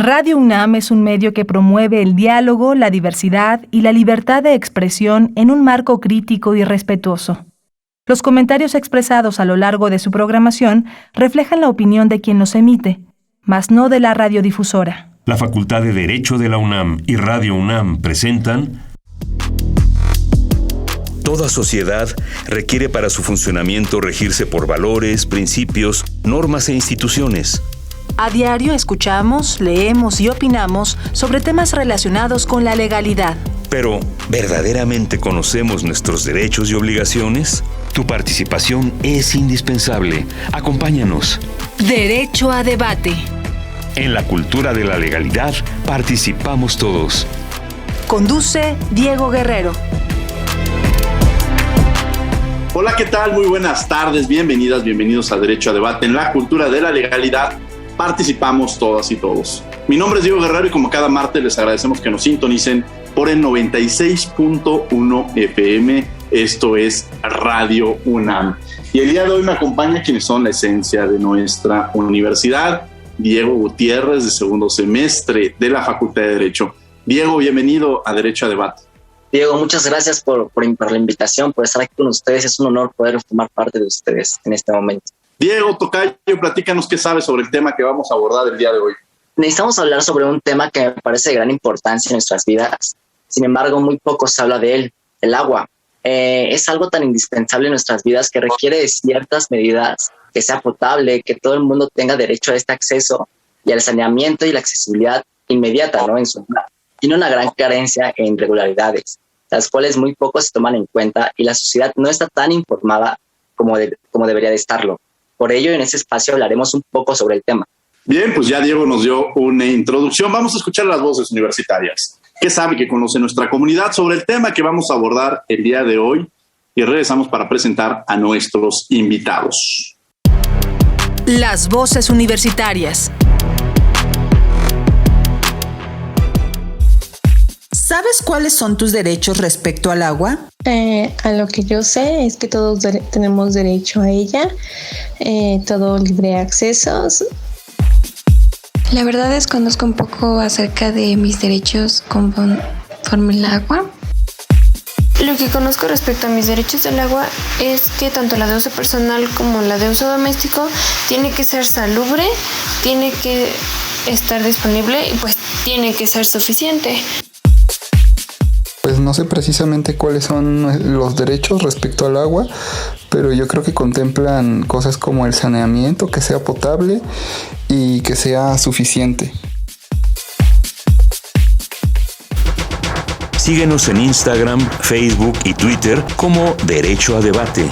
Radio UNAM es un medio que promueve el diálogo, la diversidad y la libertad de expresión en un marco crítico y respetuoso. Los comentarios expresados a lo largo de su programación reflejan la opinión de quien los emite, mas no de la radiodifusora. La Facultad de Derecho de la UNAM y Radio UNAM presentan... Toda sociedad requiere para su funcionamiento regirse por valores, principios, normas e instituciones. A diario escuchamos, leemos y opinamos sobre temas relacionados con la legalidad. Pero, ¿verdaderamente conocemos nuestros derechos y obligaciones? Tu participación es indispensable. Acompáñanos. Derecho a debate. En la cultura de la legalidad participamos todos. Conduce Diego Guerrero. Hola, ¿qué tal? Muy buenas tardes. Bienvenidas, bienvenidos a Derecho a Debate. En la cultura de la legalidad participamos todas y todos. Mi nombre es Diego Guerrero y como cada martes les agradecemos que nos sintonicen por el 96.1 FM. Esto es Radio UNAM. Y el día de hoy me acompaña quienes son la esencia de nuestra universidad. Diego Gutiérrez, de segundo semestre de la Facultad de Derecho. Diego, bienvenido a Derecho a Debate. Diego, muchas gracias por la invitación, por estar aquí con ustedes. Es un honor poder formar parte de ustedes en este momento. Diego, tocayo, platícanos qué sabes sobre el tema que vamos a abordar el día de hoy. Necesitamos hablar sobre un tema que me parece de gran importancia en nuestras vidas. Sin embargo, muy poco se habla de él, el agua. Es algo tan indispensable en nuestras vidas que requiere de ciertas medidas, que sea potable, que todo el mundo tenga derecho a este acceso y al saneamiento y la accesibilidad inmediata, ¿no? En su vida. Tiene una gran carencia e irregularidades, las cuales muy poco se toman en cuenta y la sociedad no está tan informada como debería de estarlo. Por ello, en este espacio hablaremos un poco sobre el tema. Bien, pues ya Diego nos dio una introducción. Vamos a escuchar las voces universitarias. ¿Qué sabe que conoce nuestra comunidad sobre el tema que vamos a abordar el día de hoy? Y regresamos para presentar a nuestros invitados. Las voces universitarias. ¿Sabes cuáles son tus derechos respecto al agua? A lo que yo sé es que todos tenemos derecho a ella, todo libre acceso. La verdad desconozco un poco acerca de mis derechos conforme al agua. Lo que conozco respecto a mis derechos del agua es que tanto la de uso personal como la de uso doméstico tiene que ser salubre, tiene que estar disponible y pues tiene que ser suficiente. Pues no sé precisamente cuáles son los derechos respecto al agua, pero yo creo que contemplan cosas como el saneamiento, que sea potable y que sea suficiente. Síguenos en Instagram, Facebook y Twitter como Derecho a Debate.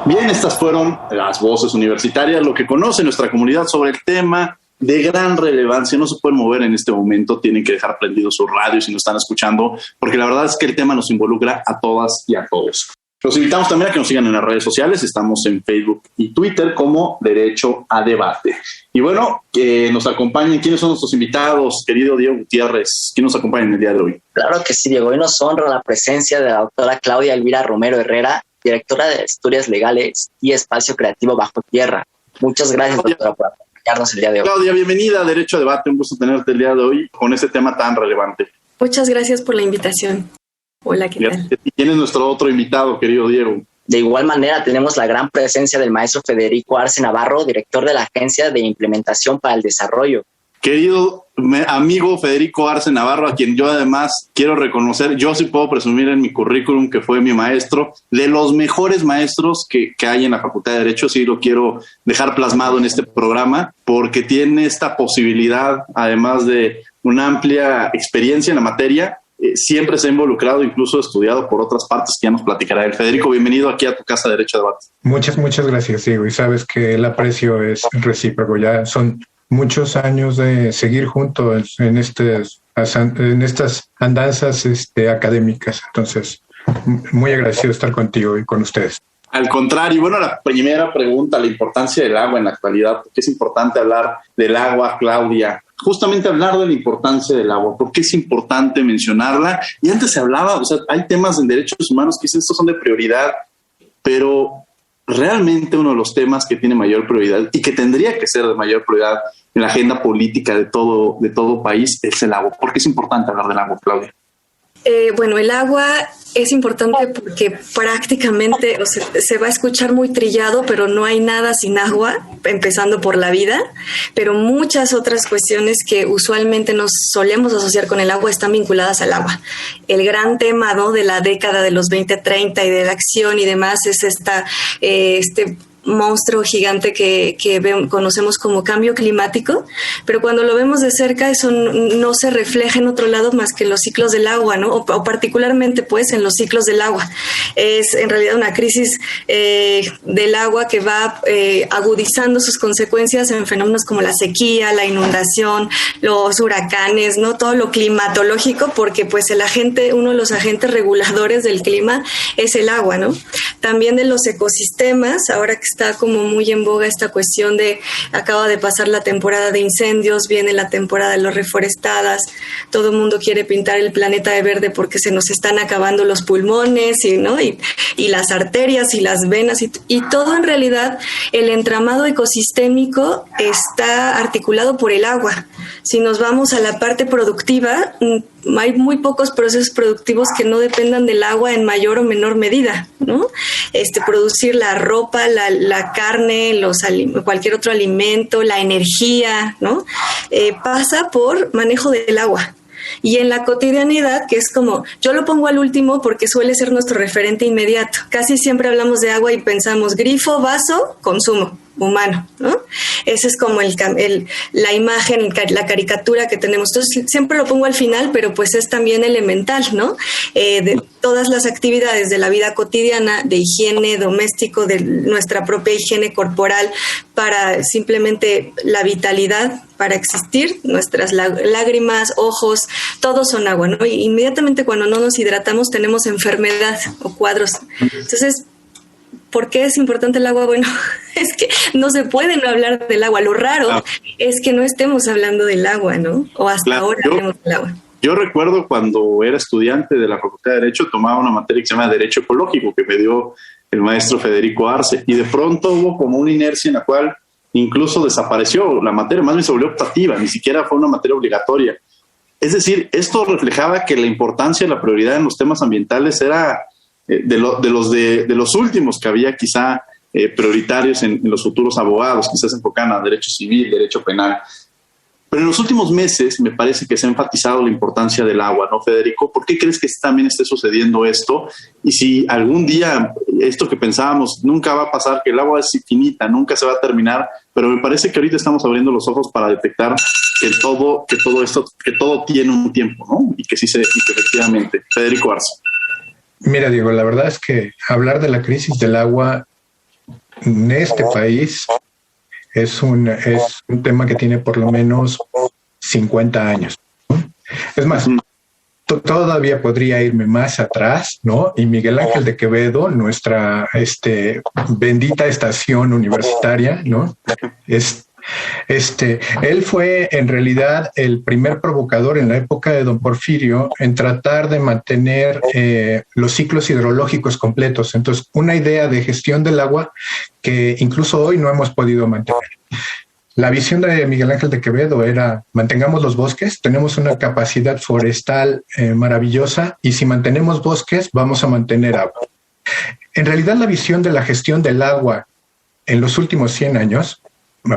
Bien, estas fueron las voces universitarias, lo que conoce nuestra comunidad sobre el tema de gran relevancia. No se pueden mover en este momento, tienen que dejar prendidos sus radios si no están escuchando, porque la verdad es que el tema nos involucra a todas y a todos. Los invitamos también a que nos sigan en las redes sociales. Estamos en Facebook y Twitter como Derecho a Debate. Y bueno, que nos acompañen. ¿Quiénes son nuestros invitados, querido Diego Gutiérrez? ¿Quién nos acompaña en el día de hoy? Claro que sí, Diego. Hoy nos honra la presencia de la doctora Claudia Elvira Romero Herrera, directora de Estudios Legales y Espacio Creativo Bajo Tierra. Muchas gracias, doctora, por acompañarnos el día de hoy. Claudia, bienvenida a Derecho a Debate. Un gusto tenerte el día de hoy con este tema tan relevante. Muchas gracias por la invitación. Hola, ¿qué tal? ¿Y quién es nuestro otro invitado, querido Diego? De igual manera, tenemos la gran presencia del maestro Federico Arce Navarro, director de la Agencia de Implementación para el Desarrollo. Querido amigo Federico Arce Navarro, a quien yo además quiero reconocer, yo sí puedo presumir en mi currículum que fue mi maestro, de los mejores maestros que hay en la Facultad de Derecho. Sí lo quiero dejar plasmado en este programa, porque tiene esta posibilidad, además de una amplia experiencia en la materia, siempre se ha involucrado, incluso estudiado por otras partes que ya nos platicará él. Federico, bienvenido aquí a tu casa de Derecho a Debate. Muchas gracias, Diego, y sabes que el aprecio es recíproco. Ya son muchos años de seguir juntos en estas andanzas académicas. Entonces, muy agradecido de estar contigo y con ustedes. Al contrario, bueno, la primera pregunta, la importancia del agua en la actualidad. ¿Por qué es importante hablar del agua, Claudia? Justamente hablar de la importancia del agua, ¿por qué es importante mencionarla? Y antes se hablaba, o sea, hay temas en derechos humanos que dicen estos son de prioridad, pero realmente uno de los temas que tiene mayor prioridad y que tendría que ser de mayor prioridad en la agenda política de todo país es el agua. ¿Por qué es importante hablar del agua, Claudia? Bueno, el agua es importante porque prácticamente, o sea, se va a escuchar muy trillado, pero no hay nada sin agua, empezando por la vida, pero muchas otras cuestiones que usualmente nos solemos asociar con el agua están vinculadas al agua. El gran tema, ¿no?, de la década de los 2030 y de la acción y demás es este monstruo gigante que conocemos como cambio climático, pero cuando lo vemos de cerca eso no se refleja en otro lado más que en los ciclos del agua, ¿no? O particularmente pues en los ciclos del agua. Es en realidad una crisis del agua que va agudizando sus consecuencias en fenómenos como la sequía, la inundación, los huracanes, ¿no? Todo lo climatológico, porque pues uno de los agentes reguladores del clima es el agua, ¿no? También de los ecosistemas, ahora que está como muy en boga esta cuestión acaba de pasar la temporada de incendios, viene la temporada de los reforestadas, todo el mundo quiere pintar el planeta de verde porque se nos están acabando los pulmones y las arterias y las venas y todo en realidad el entramado ecosistémico está articulado por el agua. Si nos vamos a la parte productiva, hay muy pocos procesos productivos que no dependan del agua en mayor o menor medida, ¿no? Producir la ropa, la carne, cualquier otro alimento, la energía, ¿no? Pasa por manejo del agua. Y en la cotidianidad, que es como, yo lo pongo al último porque suele ser nuestro referente inmediato. Casi siempre hablamos de agua y pensamos grifo, vaso, consumo humano, ¿no? Esa es como la imagen, la caricatura que tenemos. Entonces siempre lo pongo al final, pero pues es también elemental, ¿no? De todas las actividades de la vida cotidiana, de higiene doméstico, de nuestra propia higiene corporal, para simplemente la vitalidad, para existir, nuestras lágrimas, ojos, todos son agua, ¿no? Y inmediatamente cuando no nos hidratamos tenemos enfermedad o cuadros. Entonces, ¿por qué es importante el agua? Bueno, es que no se puede no hablar del agua. Lo raro es que no estemos hablando del agua, ¿no? O hasta ahora hablemos del agua. Yo recuerdo cuando era estudiante de la Facultad de Derecho, tomaba una materia que se llama Derecho Ecológico, que me dio el maestro Federico Arce, y de pronto hubo como una inercia en la cual incluso desapareció la materia, más bien se volvió optativa, ni siquiera fue una materia obligatoria. Es decir, esto reflejaba que la importancia y la prioridad en los temas ambientales era de los últimos que había quizá prioritarios en los futuros abogados, quizás se enfocan a derecho civil, derecho penal. Pero en los últimos meses me parece que se ha enfatizado la importancia del agua, ¿no, Federico? ¿Por qué crees que también esté sucediendo esto? Y si algún día esto que pensábamos nunca va a pasar, que el agua es infinita, nunca se va a terminar, pero me parece que ahorita estamos abriendo los ojos para detectar que todo tiene un tiempo, ¿no? Y que efectivamente. Federico Arce. Mira, Diego, la verdad es que hablar de la crisis del agua en este país es un tema que tiene por lo menos 50 años. Es más, todavía podría irme más atrás, ¿no? Y Miguel Ángel de Quevedo, nuestra bendita estación universitaria, ¿no? Él fue en realidad el primer provocador en la época de don Porfirio en tratar de mantener los ciclos hidrológicos completos. Entonces, una idea de gestión del agua que incluso hoy no hemos podido mantener. La visión de Miguel Ángel de Quevedo era: mantengamos los bosques, tenemos una capacidad forestal maravillosa, y si mantenemos bosques vamos a mantener agua. En realidad, la visión de la gestión del agua en los últimos 100 años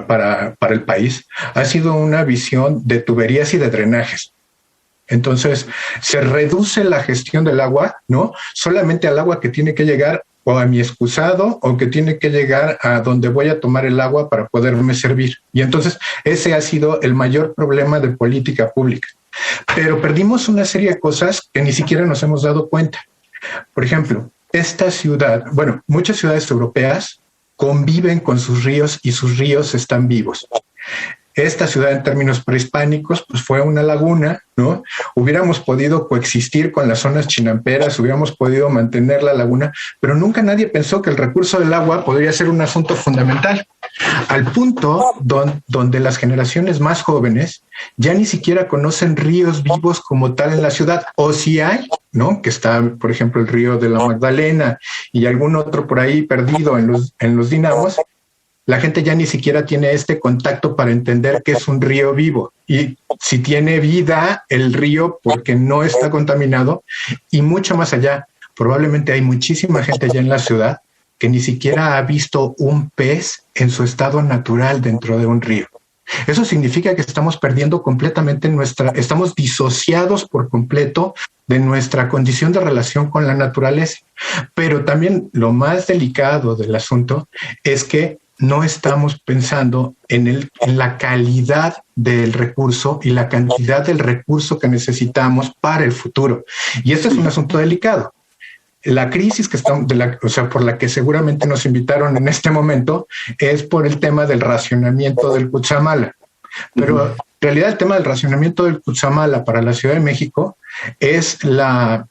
para el país ha sido una visión de tuberías y de drenajes. Entonces, se reduce la gestión del agua, ¿no?, solamente al agua que tiene que llegar o a mi excusado, o que tiene que llegar a donde voy a tomar el agua para poderme servir. Y entonces ese ha sido el mayor problema de política pública. Pero perdimos una serie de cosas que ni siquiera nos hemos dado cuenta. Por ejemplo, muchas ciudades europeas conviven con sus ríos y sus ríos están vivos. Esta ciudad, en términos prehispánicos, pues fue una laguna, ¿no? Hubiéramos podido coexistir con las zonas chinamperas, hubiéramos podido mantener la laguna, pero nunca nadie pensó que el recurso del agua podría ser un asunto fundamental. al punto donde las generaciones más jóvenes ya ni siquiera conocen ríos vivos como tal en la ciudad, o si hay, ¿no? Que está, por ejemplo, el río de la Magdalena y algún otro por ahí perdido en los dinamos. La gente ya ni siquiera tiene este contacto para entender que es un río vivo y si tiene vida el río porque no está contaminado, y mucho más allá. Probablemente hay muchísima gente allá en la ciudad que ni siquiera ha visto un pez en su estado natural dentro de un río. Eso significa que estamos perdiendo completamente estamos disociados por completo de nuestra condición de relación con la naturaleza. Pero también lo más delicado del asunto es que no estamos pensando en la calidad del recurso y la cantidad del recurso que necesitamos para el futuro. Y esto es un asunto delicado. La crisis que estamos, por la que seguramente nos invitaron en este momento, es por el tema del racionamiento del Cutzamala. Pero en realidad el tema del racionamiento del Cutzamala para la Ciudad de México es la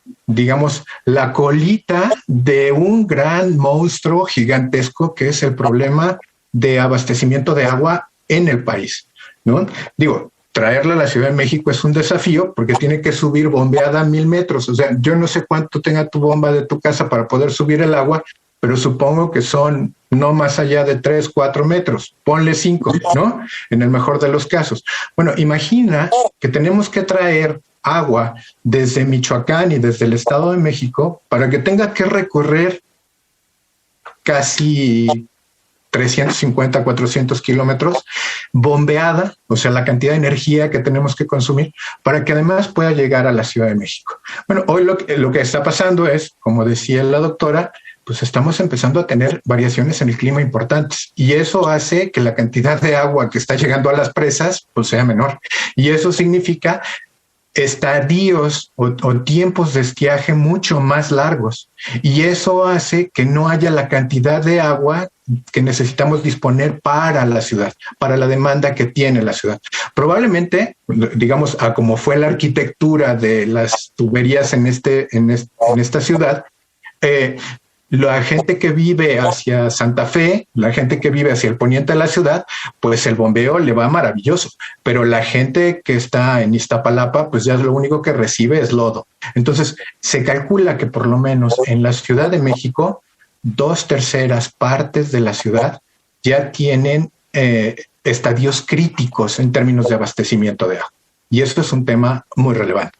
colita de un gran monstruo gigantesco que es el problema de abastecimiento de agua en el país, ¿no? Digo, traerla a la Ciudad de México es un desafío porque tiene que subir bombeada a 1000 metros. O sea, yo no sé cuánto tenga tu bomba de tu casa para poder subir el agua, pero supongo que son no más allá de 3, 4 metros. Ponle 5, ¿no? En el mejor de los casos. Bueno, imagina que tenemos que traer agua desde Michoacán y desde el Estado de México para que tenga que recorrer casi 350, 400 kilómetros, bombeada, o sea, la cantidad de energía que tenemos que consumir para que además pueda llegar a la Ciudad de México. Bueno, hoy lo que está pasando es, como decía la doctora, pues estamos empezando a tener variaciones en el clima importantes y eso hace que la cantidad de agua que está llegando a las presas pues sea menor. Y eso significa estadios o tiempos de estiaje mucho más largos y eso hace que no haya la cantidad de agua que necesitamos disponer para la ciudad, para la demanda que tiene la ciudad. Probablemente, digamos, a como fue la arquitectura de las tuberías en esta ciudad, la gente que vive hacia Santa Fe, la gente que vive hacia el poniente de la ciudad, pues el bombeo le va maravilloso, pero la gente que está en Iztapalapa, pues ya lo único que recibe es lodo. Entonces, se calcula que por lo menos en la Ciudad de México, 2/3 partes de la ciudad ya tienen estadios críticos en términos de abastecimiento de agua. Y esto es un tema muy relevante.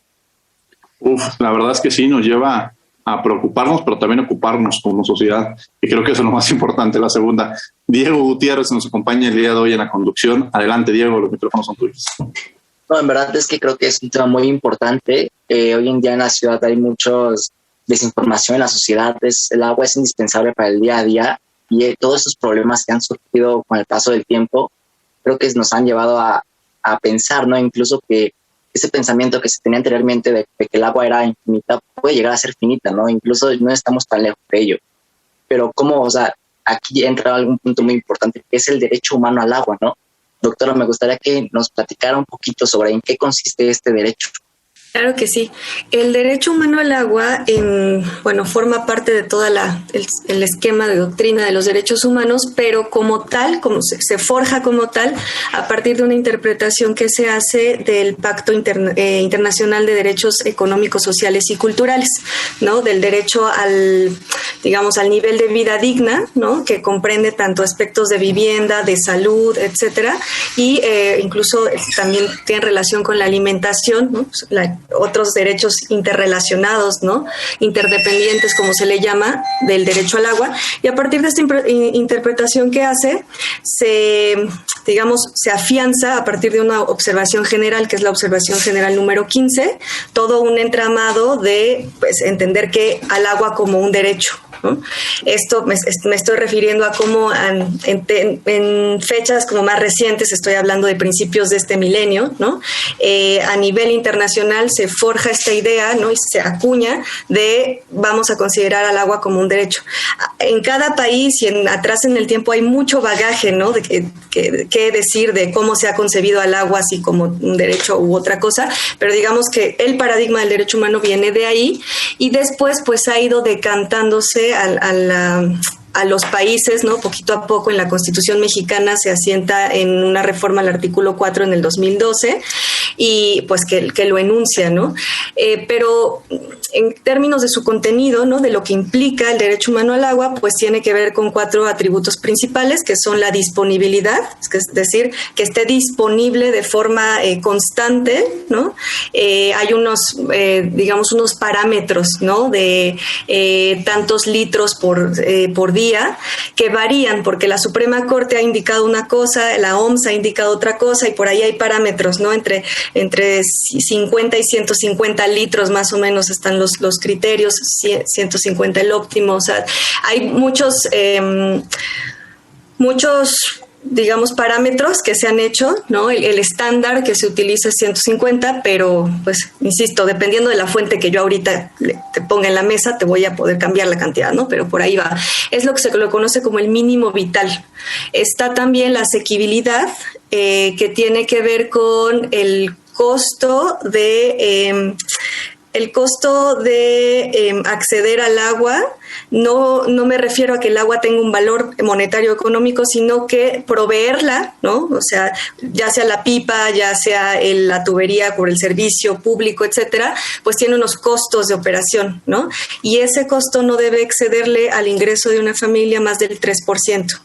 La verdad es que sí, nos lleva a preocuparnos, pero también ocuparnos como sociedad. Y creo que eso es lo más importante. La segunda, Diego Gutiérrez nos acompaña el día de hoy en la conducción. Adelante, Diego, los micrófonos son tuyos. No, en verdad es que creo que es un tema muy importante. Hoy en día en la ciudad hay muchos desinformación en la sociedad. El agua es indispensable para el día a día y todos esos problemas que han surgido con el paso del tiempo creo que nos han llevado a pensar, ¿no? Incluso que ese pensamiento que se tenía anteriormente de que el agua era infinita puede llegar a ser finita, ¿no? Incluso no estamos tan lejos de ello. Pero cómo, o sea, aquí entra algún punto muy importante que es el derecho humano al agua, ¿no? Doctora, me gustaría que nos platicara un poquito sobre en qué consiste este derecho. Claro que sí. El derecho humano al agua, forma parte de toda el esquema de doctrina de los derechos humanos, pero como tal, como se forja como tal, a partir de una interpretación que se hace del Pacto Internacional de Derechos Económicos, Sociales y Culturales, ¿no? Del derecho al nivel de vida digna, ¿no? Que comprende tanto aspectos de vivienda, de salud, etcétera, y incluso también tiene relación con la alimentación, ¿no? Otros derechos interrelacionados, ¿no? Interdependientes, como se le llama, del derecho al agua. Y a partir de esta interpretación que hace, se afianza a partir de una observación general, que es la observación general número 15, todo un entramado de entender que al agua como un derecho, ¿no? Esto me estoy refiriendo a cómo en fechas como más recientes, estoy hablando de principios de este milenio, ¿no? A nivel internacional se forja esta idea, ¿no? Y se acuña de vamos a considerar al agua como un derecho. En cada país y atrás en el tiempo hay mucho bagaje, ¿no? De qué decir de cómo se ha concebido al agua así como un derecho u otra cosa, pero digamos que el paradigma del derecho humano viene de ahí y después pues ha ido decantándose a a los países, ¿no? Poquito a poco en la Constitución mexicana se asienta en una reforma al artículo 4 en el 2012 y pues que lo enuncia, ¿no? Pero en términos de su contenido, ¿no? De lo que implica el derecho humano al agua, pues tiene que ver con 4 atributos principales, que son la disponibilidad, es decir, que esté disponible de forma constante, ¿no? Hay unos, digamos, unos parámetros, ¿no? De tantos litros por día, que varían, porque la Suprema Corte ha indicado una cosa, la OMS ha indicado otra cosa, y por ahí hay parámetros, ¿no? Entre 50 y 150 litros más o menos están los criterios, 150 el óptimo, o sea, hay muchos, digamos, parámetros que se han hecho, ¿no? El estándar que se utiliza es 150, pero, pues, insisto, dependiendo de la fuente que yo ahorita te ponga en la mesa, te voy a poder cambiar la cantidad, ¿no? Pero por ahí va. Es lo que se lo conoce como el mínimo vital. Está también la asequibilidad, que tiene que ver con el costo de acceder al agua. No me refiero a que el agua tenga un valor monetario económico, sino que proveerla, ¿no? O sea, ya sea la pipa, ya sea la tubería por el servicio público, etcétera, pues tiene unos costos de operación, ¿no? Y ese costo no debe excederle al ingreso de una familia más del 3%.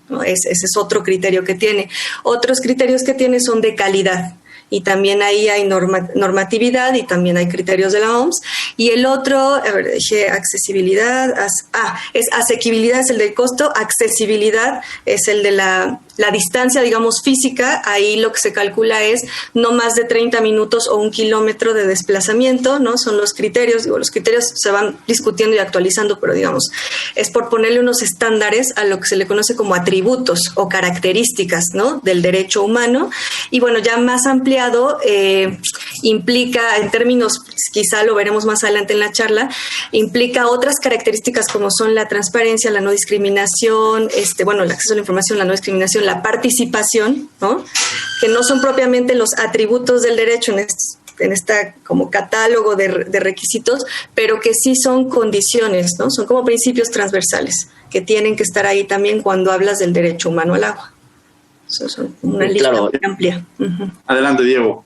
¿No? Ese es otro criterio que tiene. Otros criterios que tiene son de calidad. Y también ahí hay normatividad y también hay criterios de la OMS. Y el otro, dije accesibilidad, es asequibilidad, es el del costo, accesibilidad es el de la distancia, digamos, física. Ahí lo que se calcula es no más de 30 minutos o 1 kilómetro de desplazamiento, ¿no? Son los criterios, los criterios se van discutiendo y actualizando, pero digamos, es por ponerle unos estándares a lo que se le conoce como atributos o características, ¿no? Del derecho humano. Y bueno, ya más ampliado, implica, en términos, quizá lo veremos más adelante en la charla, implica otras características como son la transparencia, la no discriminación, el acceso a la información, la no discriminación, la participación, ¿no? Que no son propiamente los atributos del derecho en esta como catálogo de requisitos, pero que sí son condiciones, ¿no? Son como principios transversales que tienen que estar ahí también cuando hablas del derecho humano al agua. Son una lista muy amplia. Uh-huh. Adelante, Diego.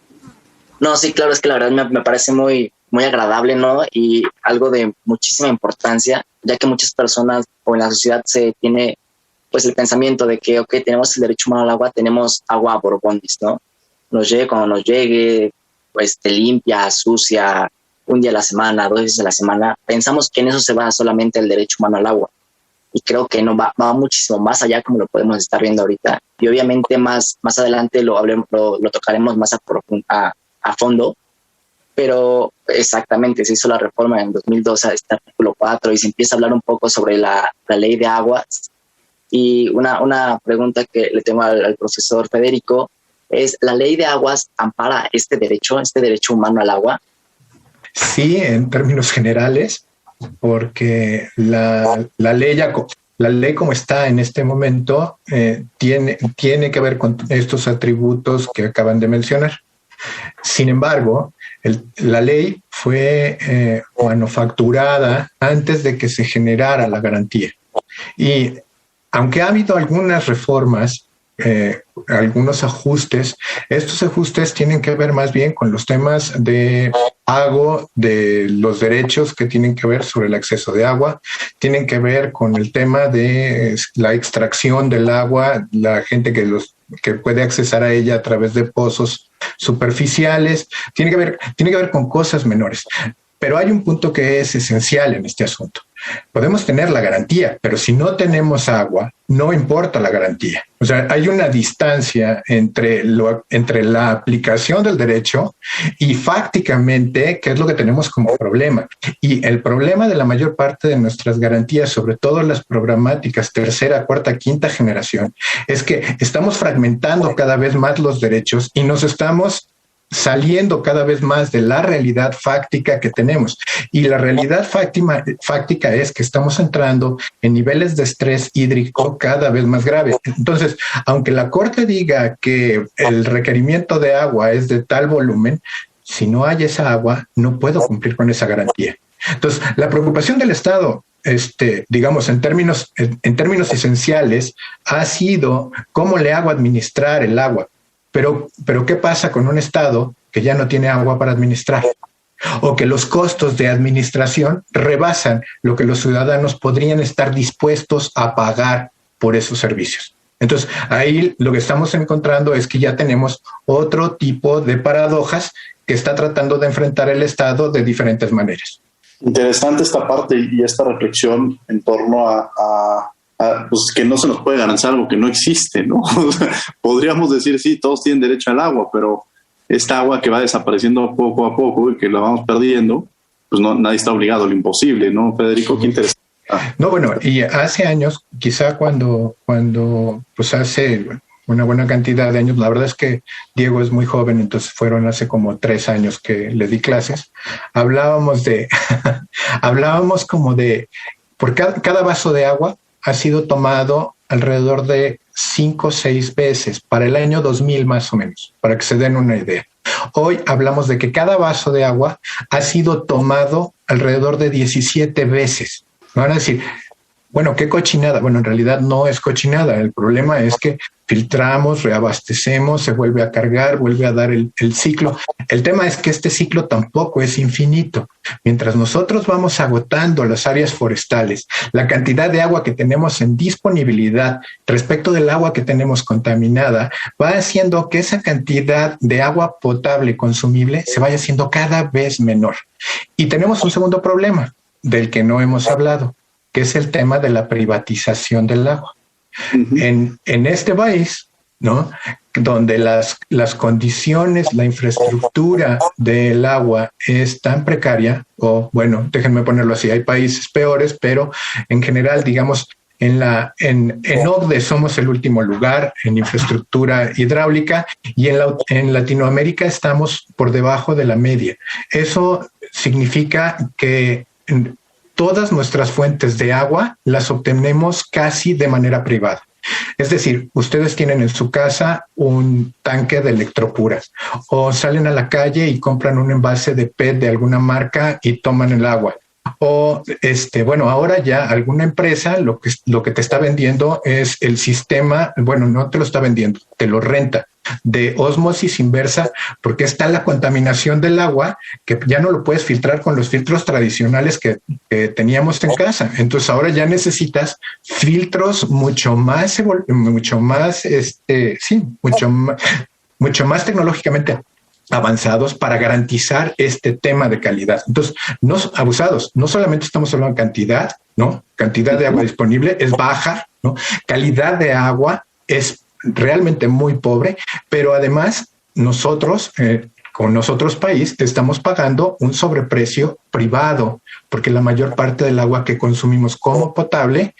No, sí, claro, es que la verdad me parece muy, muy agradable, ¿no? Y algo de muchísima importancia, ya que muchas personas o en la sociedad se tiene pues el pensamiento de que, ok, tenemos el derecho humano al agua, tenemos agua por bondis, ¿no? Cuando nos llegue, pues limpia, sucia, un día a la semana, 2 veces a la semana, pensamos que en eso se basa solamente el derecho humano al agua. Y creo que no va muchísimo más allá, como lo podemos estar viendo ahorita. Y obviamente más adelante lo tocaremos más a fondo. Pero exactamente, se hizo la reforma en 2012, este artículo 4, y se empieza a hablar un poco sobre la ley de aguas. Y una pregunta que le tengo al profesor Federico es, ¿la ley de aguas ampara este derecho humano al agua? Sí, en términos generales, porque la ley como está en este momento tiene que ver con estos atributos que acaban de mencionar. Sin embargo, la ley fue manufacturada antes de que se generara la garantía. Y aunque ha habido algunas reformas, algunos ajustes, estos ajustes tienen que ver más bien con los temas de pago de los derechos que tienen que ver sobre el acceso de agua, tienen que ver con el tema de la extracción del agua, la gente que puede accesar a ella a través de pozos superficiales, tiene que ver con cosas menores. Pero hay un punto que es esencial en este asunto. Podemos tener la garantía, pero si no tenemos agua, no importa la garantía. O sea, hay una distancia entre la aplicación del derecho y fácticamente qué es lo que tenemos como problema. Y el problema de la mayor parte de nuestras garantías, sobre todo las programáticas tercera, cuarta, quinta generación, es que estamos fragmentando cada vez más los derechos y nos estamos saliendo cada vez más de la realidad fáctica que tenemos. Y la realidad fáctica es que estamos entrando en niveles de estrés hídrico cada vez más graves. Entonces, aunque la Corte diga que el requerimiento de agua es de tal volumen, si no hay esa agua, no puedo cumplir con esa garantía. Entonces, la preocupación del Estado digamos, en términos esenciales, ha sido cómo le hago administrar el agua. Pero ¿qué pasa con un estado que ya no tiene agua para administrar? O que los costos de administración rebasan lo que los ciudadanos podrían estar dispuestos a pagar por esos servicios. Entonces, ahí lo que estamos encontrando es que ya tenemos otro tipo de paradojas que está tratando de enfrentar el Estado de diferentes maneras. Interesante esta parte y esta reflexión en torno a pues que no se nos puede garantizar algo que no existe, ¿no? O sea, podríamos decir, sí, todos tienen derecho al agua, pero esta agua que va desapareciendo poco a poco y que la vamos perdiendo, pues no, nadie está obligado a lo imposible, ¿no, Federico? Qué interesante. No, bueno, y hace años, quizá cuando pues hace una buena cantidad de años, la verdad es que Diego es muy joven, entonces fueron hace como 3 años que le di clases, hablábamos como de, por cada vaso de agua ha sido tomado alrededor de 5 o 6 veces para el año 2000 más o menos, para que se den una idea. Hoy hablamos de que cada vaso de agua ha sido tomado alrededor de 17 veces. Me van a decir, bueno, ¿qué cochinada? Bueno, en realidad no es cochinada. El problema es que filtramos, reabastecemos, se vuelve a cargar, vuelve a dar el ciclo. El tema es que este ciclo tampoco es infinito. Mientras nosotros vamos agotando las áreas forestales, la cantidad de agua que tenemos en disponibilidad respecto del agua que tenemos contaminada, va haciendo que esa cantidad de agua potable consumible se vaya haciendo cada vez menor. Y tenemos un segundo problema del que no hemos hablado, que es el tema de la privatización del agua. Uh-huh. En este país, ¿no?, donde las condiciones, la infraestructura del agua es tan precaria, o bueno, déjenme ponerlo así, hay países peores, pero en general, digamos, en OCDE somos el último lugar en infraestructura hidráulica y en Latinoamérica estamos por debajo de la media. Eso significa que todas nuestras fuentes de agua las obtenemos casi de manera privada. Es decir, ustedes tienen en su casa un tanque de Electropuras o salen a la calle y compran un envase de PET de alguna marca y toman el agua. O, bueno, ahora ya alguna empresa lo que te está vendiendo es el sistema, bueno, no te lo está vendiendo, te lo renta, de ósmosis inversa, porque está la contaminación del agua que ya no lo puedes filtrar con los filtros tradicionales que teníamos en casa. Entonces ahora ya necesitas filtros mucho más tecnológicamente avanzados para garantizar este tema de calidad. Entonces, no abusados, no solamente estamos hablando de cantidad, ¿no? Cantidad de agua disponible es baja, ¿no? Calidad de agua es realmente muy pobre, pero además nosotros, con nosotros país, estamos pagando un sobreprecio privado, porque la mayor parte del agua que consumimos como potable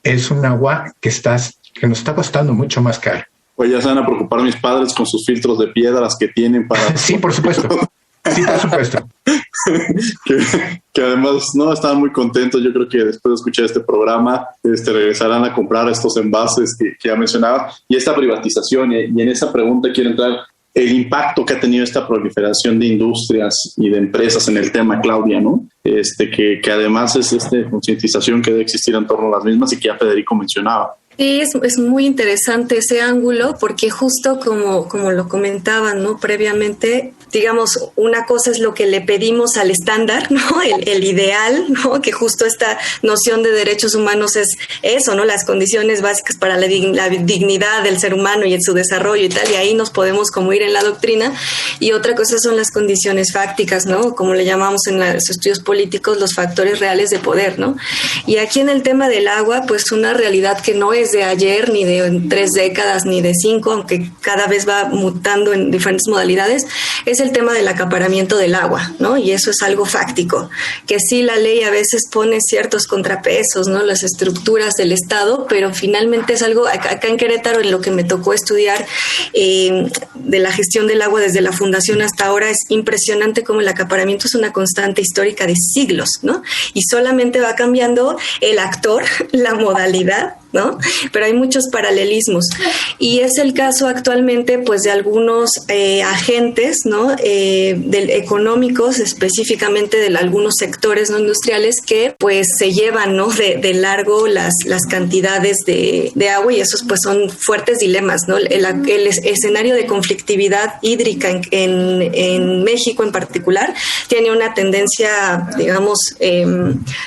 es un agua que nos está costando mucho más caro. Pues ya se van a preocupar mis padres con sus filtros de piedras que tienen para... Sí, por supuesto. Sí, por supuesto. que además no estaban muy contentos. Yo creo que después de escuchar este programa regresarán a comprar estos envases que ya mencionaba. Y esta privatización, y en esa pregunta quiero entrar, el impacto que ha tenido esta proliferación de industrias y de empresas en el tema, Claudia, ¿no? Que además es concientización que debe existir en torno a las mismas y que ya Federico mencionaba. Sí, es muy interesante ese ángulo porque justo como lo comentaban, ¿no?, previamente, digamos, una cosa es lo que le pedimos al estándar, ¿no?, el ideal, ¿no?, que justo esta noción de derechos humanos es eso, ¿no?, las condiciones básicas para la dignidad del ser humano y en su desarrollo y tal, y ahí nos podemos como ir en la doctrina. Y otra cosa son las condiciones fácticas, ¿no?, como le llamamos en los estudios políticos, los factores reales de poder, ¿no? Y aquí en el tema del agua, pues una realidad que no es de ayer, ni de 3 décadas, ni de 5, aunque cada vez va mutando en diferentes modalidades, es el tema del acaparamiento del agua, ¿no? Y eso es algo fáctico, que sí la ley a veces pone ciertos contrapesos, ¿no?, las estructuras del Estado, pero finalmente es algo, acá en Querétaro, en lo que me tocó estudiar de la gestión del agua desde la fundación hasta ahora, es impresionante cómo el acaparamiento es una constante histórica de siglos, ¿no? Y solamente va cambiando el actor, la modalidad, ¿no? Pero hay muchos paralelismos. Y es el caso actualmente, pues, de algunos agentes, ¿no? Económicos, específicamente de algunos sectores no industriales que, pues, se llevan, ¿no? De largo las cantidades de agua, y esos, pues, son fuertes dilemas, ¿no? El escenario de conflictividad hídrica en México en particular tiene una tendencia, digamos,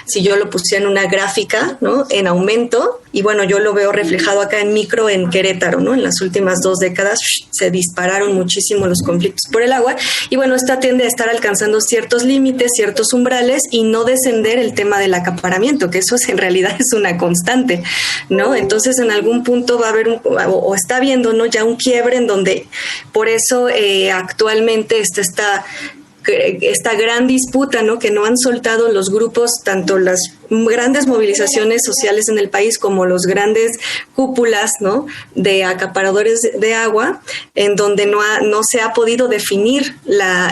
si yo lo pusiera en una gráfica, ¿no? En aumento. Y bueno, yo lo veo reflejado acá en micro en Querétaro, ¿no? En las últimas 2 décadas se dispararon muchísimo los conflictos por el agua. Y bueno, esta tiende a estar alcanzando ciertos límites, ciertos umbrales, y no descender el tema del acaparamiento, que eso en realidad es una constante, ¿no? Entonces, en algún punto va a haber o está habiendo, ¿no? Ya un quiebre en donde, por eso actualmente esta gran disputa, ¿no? Que no han soltado los grupos, tanto las grandes movilizaciones sociales en el país como los grandes cúpulas, ¿no? De acaparadores de agua, en donde no se ha podido definir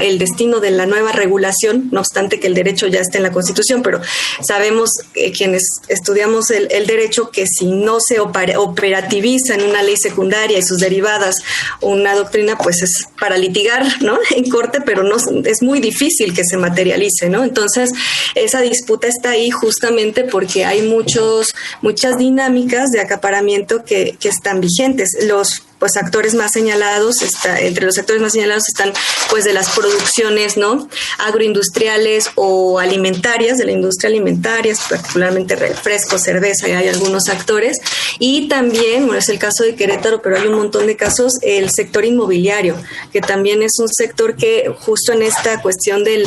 el destino de la nueva regulación, no obstante que el derecho ya está en la Constitución, pero sabemos quienes estudiamos el derecho que si no se operativiza en una ley secundaria y sus derivadas una doctrina, pues es para litigar, ¿no? En corte, pero no es muy difícil que se materialice, ¿no? Entonces, esa disputa está ahí justamente porque hay muchas dinámicas de acaparamiento que están vigentes. Los actores más señalados, entre los sectores más señalados están, pues, de las producciones, ¿no? Agroindustriales o alimentarias, de la industria alimentaria, particularmente refrescos, cerveza, y hay algunos actores. Y también, bueno, es el caso de Querétaro, pero hay un montón de casos, el sector inmobiliario, que también es un sector que justo en esta cuestión del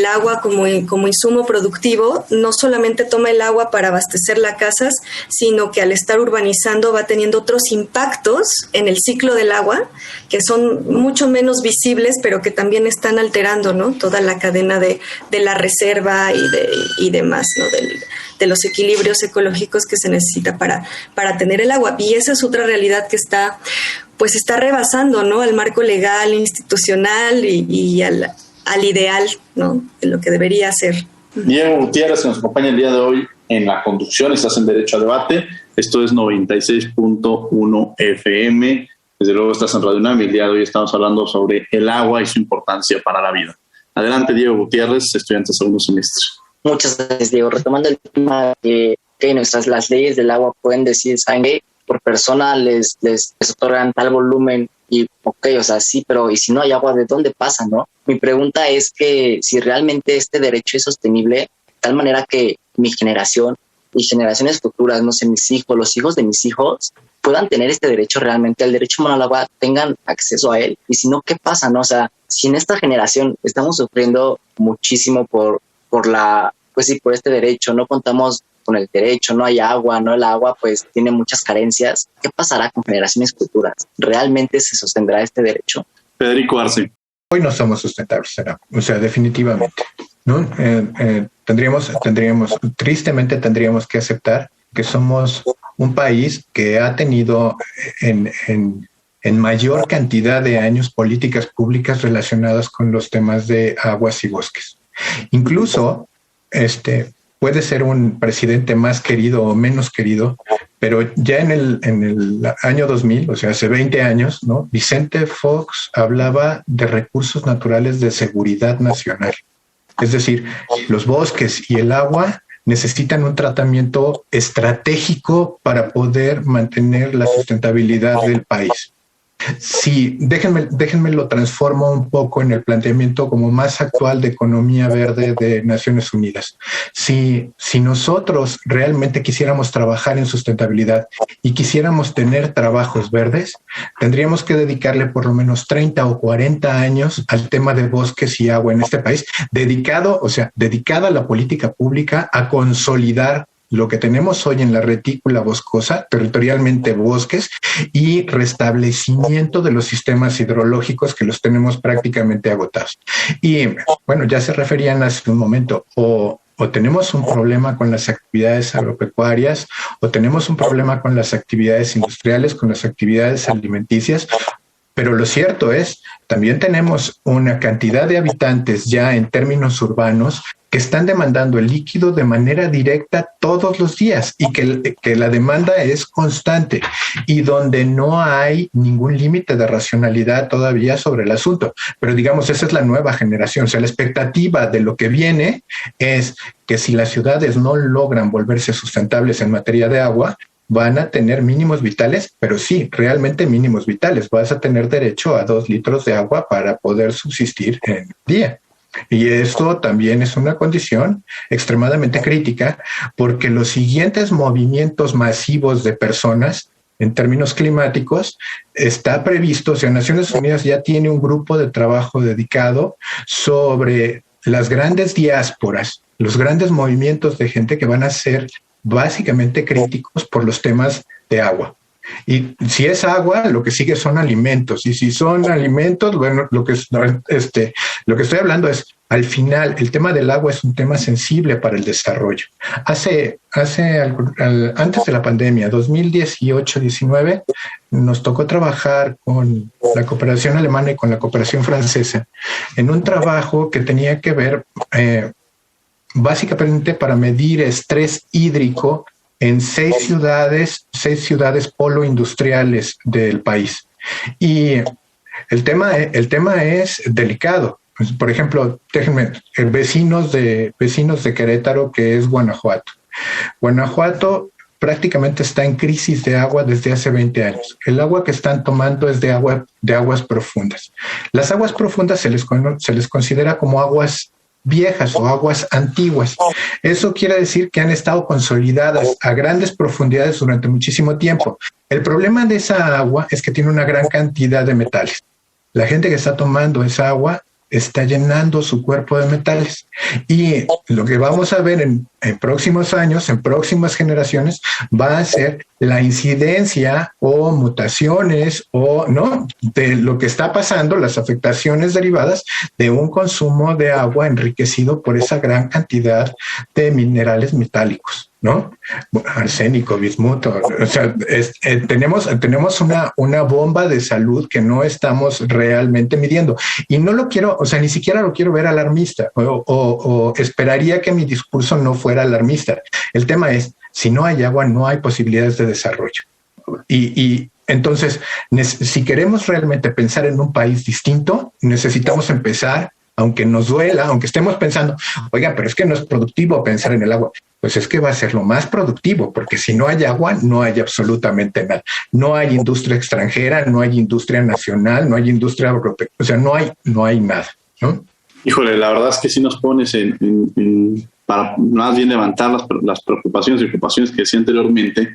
agua como insumo productivo, no solamente toma el agua para abastecer las casas, sino que al estar urbanizando va teniendo otros impactos en el ciclo del agua que son mucho menos visibles, pero que también están alterando, ¿no? Toda la cadena de la reserva y demás, ¿no? De los equilibrios ecológicos que se necesita para tener el agua. Y esa es otra realidad que está rebasando, ¿no? Al marco legal, institucional y al ideal, ¿no? De lo que debería ser. Diego Gutiérrez, que nos acompaña el día de hoy en la conducción, estás en Derecho a Debate. Esto es 96.1 FM. Desde luego estás en Radio UNAM y el día de hoy estamos hablando sobre el agua y su importancia para la vida. Adelante, Diego Gutiérrez, estudiante de segundo semestre. Muchas gracias, Diego. Retomando el tema que las leyes del agua pueden decir, ¿saben qué? Por persona les otorgan tal volumen. Y ok, o sea, sí, pero ¿y si no hay agua, de dónde pasa, no? Mi pregunta es que si realmente este derecho es sostenible, de tal manera que mi generación y generaciones futuras, no sé, mis hijos, los hijos de mis hijos, puedan tener este derecho realmente, el derecho humano al agua, tengan acceso a él. Y si no, ¿qué pasa, no? O sea, si en esta generación estamos sufriendo muchísimo por este derecho, no contamos con el derecho, no hay agua, no, el agua pues tiene muchas carencias. ¿Qué pasará con generaciones futuras? ¿Realmente se sostendrá este derecho? Federico Arce. Hoy no somos sustentables, o sea, definitivamente, ¿no? Tristemente tendríamos que aceptar que somos un país que ha tenido en mayor cantidad de años políticas públicas relacionadas con los temas de aguas y bosques. Incluso, puede ser un presidente más querido o menos querido, pero ya en el año 2000, o sea, hace 20 años, ¿no? Vicente Fox hablaba de recursos naturales de seguridad nacional. Es decir, los bosques y el agua necesitan un tratamiento estratégico para poder mantener la sustentabilidad del país. Sí, déjenme lo transformo un poco en el planteamiento como más actual de economía verde de Naciones Unidas. Si nosotros realmente quisiéramos trabajar en sustentabilidad y quisiéramos tener trabajos verdes, tendríamos que dedicarle por lo menos 30 o 40 años al tema de bosques y agua en este país, dedicada a la política pública a consolidar lo que tenemos hoy en la retícula boscosa, territorialmente bosques, y restablecimiento de los sistemas hidrológicos que los tenemos prácticamente agotados. Y bueno, ya se referían hace un momento, o tenemos un problema con las actividades agropecuarias, o tenemos un problema con las actividades industriales, con las actividades alimenticias. Pero lo cierto es, también tenemos una cantidad de habitantes ya en términos urbanos que están demandando el líquido de manera directa todos los días y que la demanda es constante y donde no hay ningún límite de racionalidad todavía sobre el asunto. Pero digamos, esa es la nueva generación. O sea, la expectativa de lo que viene es que si las ciudades no logran volverse sustentables en materia de agua, van a tener mínimos vitales, pero sí, realmente mínimos vitales. Vas a tener derecho a 2 litros de agua para poder subsistir en el día. Y esto también es una condición extremadamente crítica porque los siguientes movimientos masivos de personas en términos climáticos está previsto, o sea, Naciones Unidas ya tiene un grupo de trabajo dedicado sobre las grandes diásporas, los grandes movimientos de gente que van a ser básicamente críticos por los temas de agua. Y si es agua, lo que sigue son alimentos. Y si son alimentos, bueno, lo que estoy hablando es, al final, el tema del agua es un tema sensible para el desarrollo. Antes de la pandemia, 2018-19, nos tocó trabajar con la cooperación alemana y con la cooperación francesa en un trabajo que tenía que ver básicamente para medir estrés hídrico en 6 ciudades polo-industriales del país. Y el tema es delicado. Por ejemplo, déjenme, vecinos de Querétaro, que es Guanajuato. Guanajuato prácticamente está en crisis de agua desde hace 20 años. El agua que están tomando es de aguas profundas. Las aguas profundas se les considera como aguas viejas o aguas antiguas. Eso quiere decir que han estado consolidadas a grandes profundidades durante muchísimo tiempo. El problema de esa agua es que tiene una gran cantidad de metales. La gente que está tomando esa agua está llenando su cuerpo de metales. Y lo que vamos a ver en próximos años, en próximas generaciones, va a ser la incidencia o mutaciones o no de lo que está pasando, las afectaciones derivadas de un consumo de agua enriquecido por esa gran cantidad de minerales metálicos, ¿no? Arsénico, bismuto. O sea, tenemos una bomba de salud que no estamos realmente midiendo. Y no lo quiero, o sea, ni siquiera lo quiero ver alarmista o esperaría que mi discurso no fuera alarmista. El tema es, si no hay agua, no hay posibilidades de desarrollo. Y entonces, si queremos realmente pensar en un país distinto, necesitamos empezar, aunque nos duela, aunque estemos pensando, oiga, pero es que no es productivo pensar en el agua. Pues es que va a ser lo más productivo, porque si no hay agua, no hay absolutamente nada. No hay industria extranjera, no hay industria nacional, no hay industria europea. O sea, no hay nada, ¿no? Híjole, la verdad es que sí nos pones para más bien levantar las preocupaciones y ocupaciones que decía anteriormente,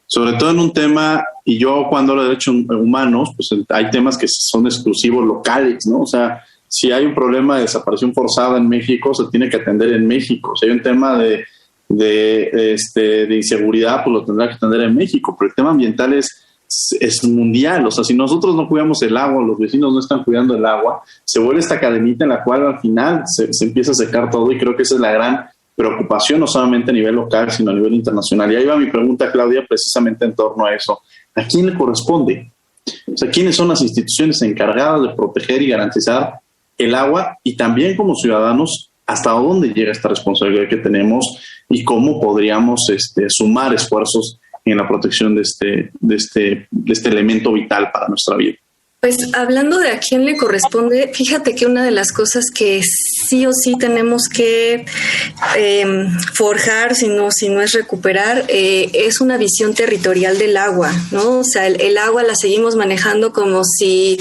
sobre todo en un tema, y yo cuando hablo de derechos humanos, pues hay temas que son exclusivos locales, ¿no? O sea, si hay un problema de desaparición forzada en México, se tiene que atender en México. Si hay un tema de inseguridad, pues lo tendrá que atender en México. Pero el tema ambiental es mundial. O sea, si nosotros no cuidamos el agua, los vecinos no están cuidando el agua, se vuelve esta cadenita en la cual al final se empieza a secar todo, y creo que esa es la gran preocupación, no solamente a nivel local, sino a nivel internacional. Y ahí va mi pregunta, Claudia, precisamente en torno a eso. ¿A quién le corresponde? O sea, ¿quiénes son las instituciones encargadas de proteger y garantizar el agua? Y también como ciudadanos, ¿hasta dónde llega esta responsabilidad que tenemos y cómo podríamos sumar esfuerzos en la protección de este elemento vital para nuestra vida? Pues hablando de a quién le corresponde, fíjate que una de las cosas que sí o sí tenemos que forjar, si no es recuperar, es una visión territorial del agua, ¿no? O sea, el agua la seguimos manejando como si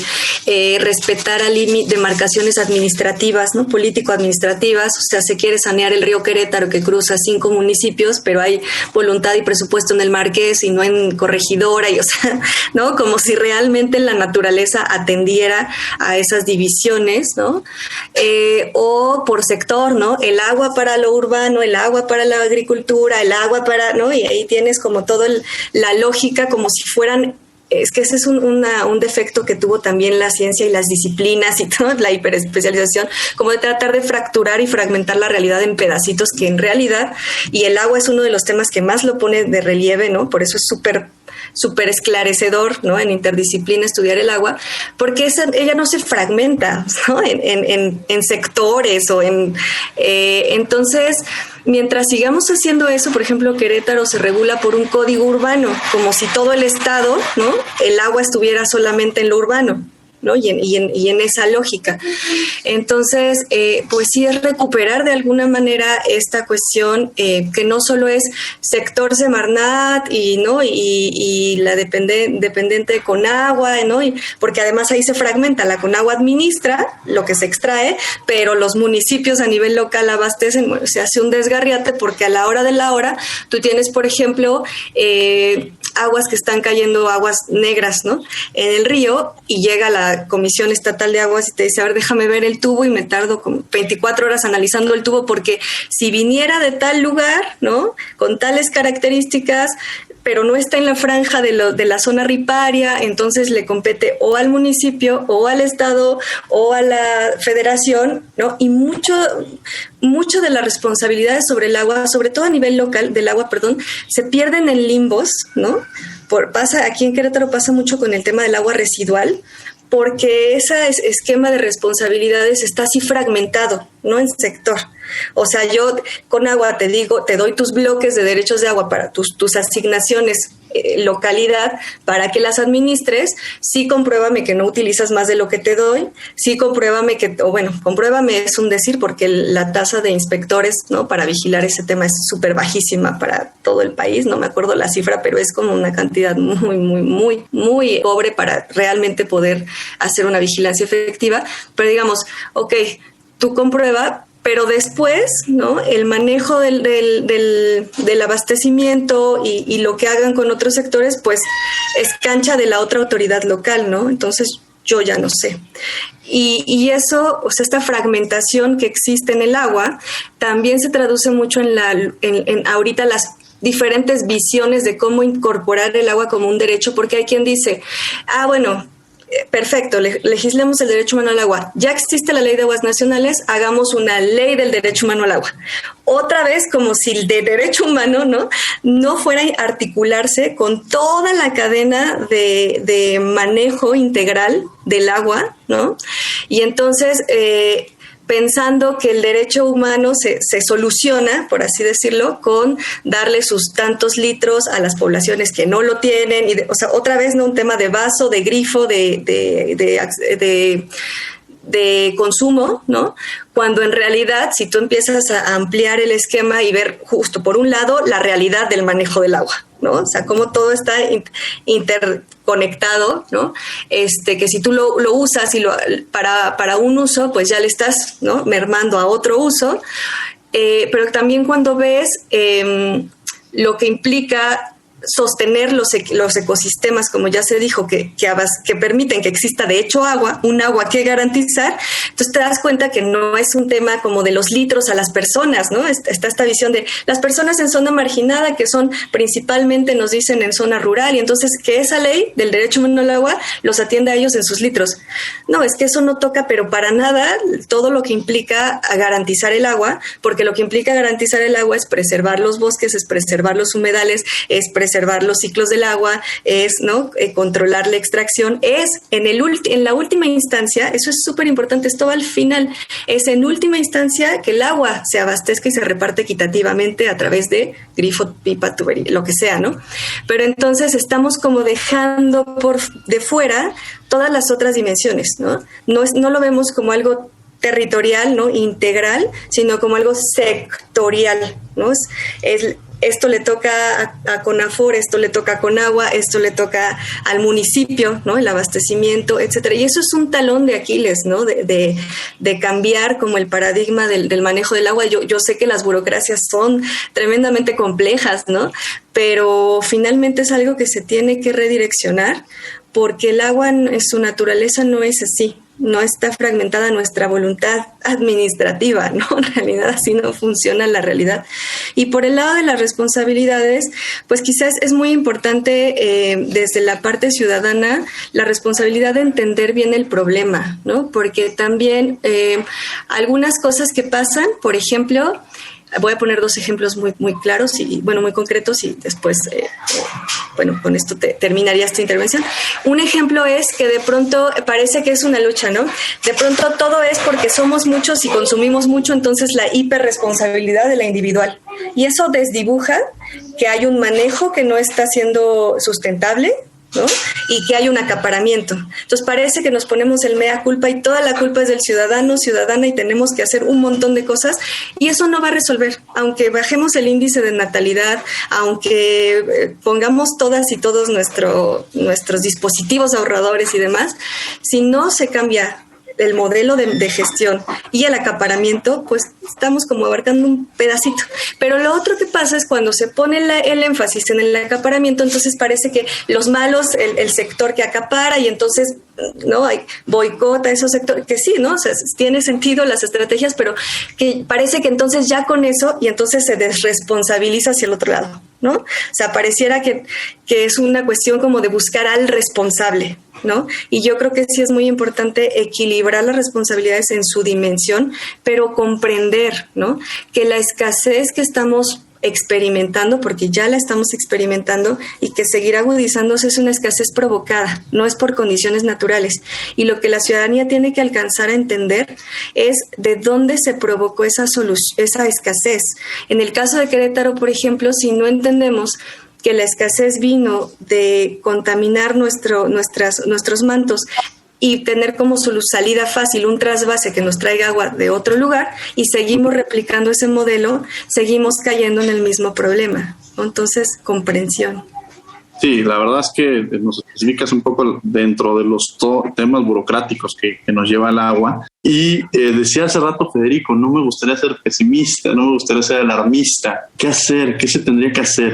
respetara demarcaciones administrativas, ¿no? Político-administrativas. O sea, se quiere sanear el río Querétaro, que cruza 5 municipios, pero hay voluntad y presupuesto en el Marqués y no en Corregidora, y o sea, ¿no? Como si realmente la naturaleza atendiera a esas divisiones, ¿no? O por sector, ¿no? El agua para lo urbano, el agua para la agricultura, el agua para, ¿no? Y ahí tienes como toda la lógica, como si fueran. Es que ese es un defecto que tuvo también la ciencia y las disciplinas y toda la hiperespecialización, como de tratar de fracturar y fragmentar la realidad en pedacitos, que en realidad, y el agua es uno de los temas que más lo pone de relieve, ¿no? Por eso es súper esclarecedor, ¿no? En interdisciplina estudiar el agua, porque ella no se fragmenta, ¿no? En sectores o entonces, mientras sigamos haciendo eso, por ejemplo, Querétaro se regula por un código urbano, como si todo el estado, ¿no? El agua estuviera solamente en lo urbano, ¿no? Y en esa lógica. Entonces, pues sí es recuperar de alguna manera esta cuestión que no solo es sector Semarnat y la dependiente de Conagua, ¿no? Porque además ahí se fragmenta, la Conagua administra lo que se extrae, pero los municipios a nivel local abastecen, se hace un desgarriate porque a la hora de la hora tú tienes, por ejemplo, aguas que están cayendo, aguas negras, ¿no? En el río, y llega la Comisión Estatal de Aguas y te dice, a ver, déjame ver el tubo, y me tardo como 24 horas analizando el tubo porque si viniera de tal lugar, ¿no? Con tales características, pero no está en la franja de la zona riparia, entonces le compete o al municipio, o al estado, o a la federación, ¿no? Y mucho de las responsabilidades sobre el agua, sobre todo a nivel local del agua, se pierden en limbos, ¿no? Aquí en Querétaro pasa mucho con el tema del agua residual, porque ese esquema de responsabilidades está así fragmentado, no en sector. O sea, yo con agua te doy tus bloques de derechos de agua para tus asignaciones localidad para que las administres. Sí, compruébame que no utilizas más de lo que te doy. Sí, compruébame compruébame es un decir porque la tasa de inspectores, ¿no? Para vigilar ese tema es súper bajísima para todo el país. No me acuerdo la cifra, pero es como una cantidad muy, muy, muy, muy pobre para realmente poder hacer una vigilancia efectiva. Pero digamos, ok, tú comprueba, pero después, ¿no? El manejo del abastecimiento y lo que hagan con otros sectores, pues es cancha de la otra autoridad local, ¿no? Entonces yo ya no sé. Y eso, o sea, esta fragmentación que existe en el agua, también se traduce mucho en ahorita las diferentes visiones de cómo incorporar el agua como un derecho, porque hay quien dice, perfecto, legislemos el derecho humano al agua. Ya existe la ley de aguas nacionales, hagamos una ley del derecho humano al agua. Otra vez, como si el de derecho humano no fuera a articularse con toda la cadena de manejo integral del agua, ¿no? Y entonces, pensando que el derecho humano se soluciona, por así decirlo, con darle sus tantos litros a las poblaciones que no lo tienen. O sea, otra vez, ¿no? Un tema de vaso, de grifo, de consumo, ¿no? Cuando en realidad, si tú empiezas a ampliar el esquema y ver justo por un lado la realidad del manejo del agua, ¿no? O sea, cómo todo está interconectado, ¿no? Que si tú lo usas para un uso, pues ya le estás, ¿no? Mermando a otro uso. Pero también cuando ves lo que implica sostener los ecosistemas, como ya se dijo, que permiten que exista de hecho un agua que garantizar, entonces te das cuenta que no es un tema como de los litros a las personas, ¿no? Está esta visión de las personas en zona marginada, que son principalmente, nos dicen, en zona rural, y entonces que esa ley del derecho humano al agua los atiende a ellos en sus litros. No, es que eso no toca, pero para nada, todo lo que implica a garantizar el agua, porque lo que implica garantizar el agua es preservar los bosques, es preservar los humedales, es preservar los ciclos del agua, es, ¿no? Controlar la extracción, es en la última instancia, eso es súper importante, esto va al final, es en última instancia que el agua se abastezca y se reparte equitativamente a través de grifo, pipa, tubería, lo que sea, ¿no? Pero entonces estamos como dejando de fuera todas las otras dimensiones, ¿no? No lo vemos como algo territorial, ¿no? Integral, sino como algo sectorial, ¿no? Esto le toca a CONAFOR, esto le toca a Conagua, esto le toca al municipio, ¿no? El abastecimiento, etcétera. Y eso es un talón de Aquiles, ¿no? De cambiar como el paradigma del manejo del agua. Yo sé que las burocracias son tremendamente complejas, ¿no? Pero finalmente es algo que se tiene que redireccionar, porque el agua en su naturaleza no es así. No está fragmentada nuestra voluntad administrativa, ¿no? En realidad así no funciona la realidad. Y por el lado de las responsabilidades, pues quizás es muy importante desde la parte ciudadana la responsabilidad de entender bien el problema, ¿no? Porque también algunas cosas que pasan, por ejemplo, Voy a poner 2 ejemplos muy claros y, muy concretos y después, con esto terminaría esta intervención. Un ejemplo es que de pronto parece que es una lucha, ¿no? De pronto todo es porque somos muchos y consumimos mucho, entonces la hiperresponsabilidad de la individual. Y eso desdibuja que hay un manejo que no está siendo sustentable, ¿no? Y que hay un acaparamiento. Entonces parece que nos ponemos el mea culpa y toda la culpa es del ciudadano, ciudadana y tenemos que hacer un montón de cosas y eso no va a resolver. Aunque bajemos el índice de natalidad, aunque pongamos todas y todos nuestros dispositivos ahorradores y demás, si no se cambia el modelo de gestión y el acaparamiento, pues estamos como abarcando un pedacito. Pero lo otro que pasa es cuando se pone el énfasis en el acaparamiento, entonces parece que los malos, el sector que acapara y entonces, ¿no? Hay boicota a esos sectores, que sí, ¿no? O sea, tiene sentido las estrategias, pero que parece que entonces ya con eso y entonces se desresponsabiliza hacia el otro lado, ¿no? O sea, pareciera que es una cuestión como de buscar al responsable, ¿no? Y yo creo que sí es muy importante equilibrar las responsabilidades en su dimensión, pero comprender, ¿no? Que la escasez que estamos experimentando, porque ya la estamos experimentando y que seguirá agudizándose es una escasez provocada, no es por condiciones naturales. Y lo que la ciudadanía tiene que alcanzar a entender es de dónde se provocó esa escasez. En el caso de Querétaro, por ejemplo, si no entendemos que la escasez vino de contaminar nuestros mantos y tener como su salida fácil un trasvase que nos traiga agua de otro lugar y seguimos replicando ese modelo, seguimos cayendo en el mismo problema, ¿no? Entonces, comprensión. Sí, la verdad es que nos especificas un poco dentro de los temas burocráticos que nos lleva el agua. Y decía hace rato Federico, no me gustaría ser pesimista, no me gustaría ser alarmista. ¿Qué hacer? ¿Qué se tendría que hacer?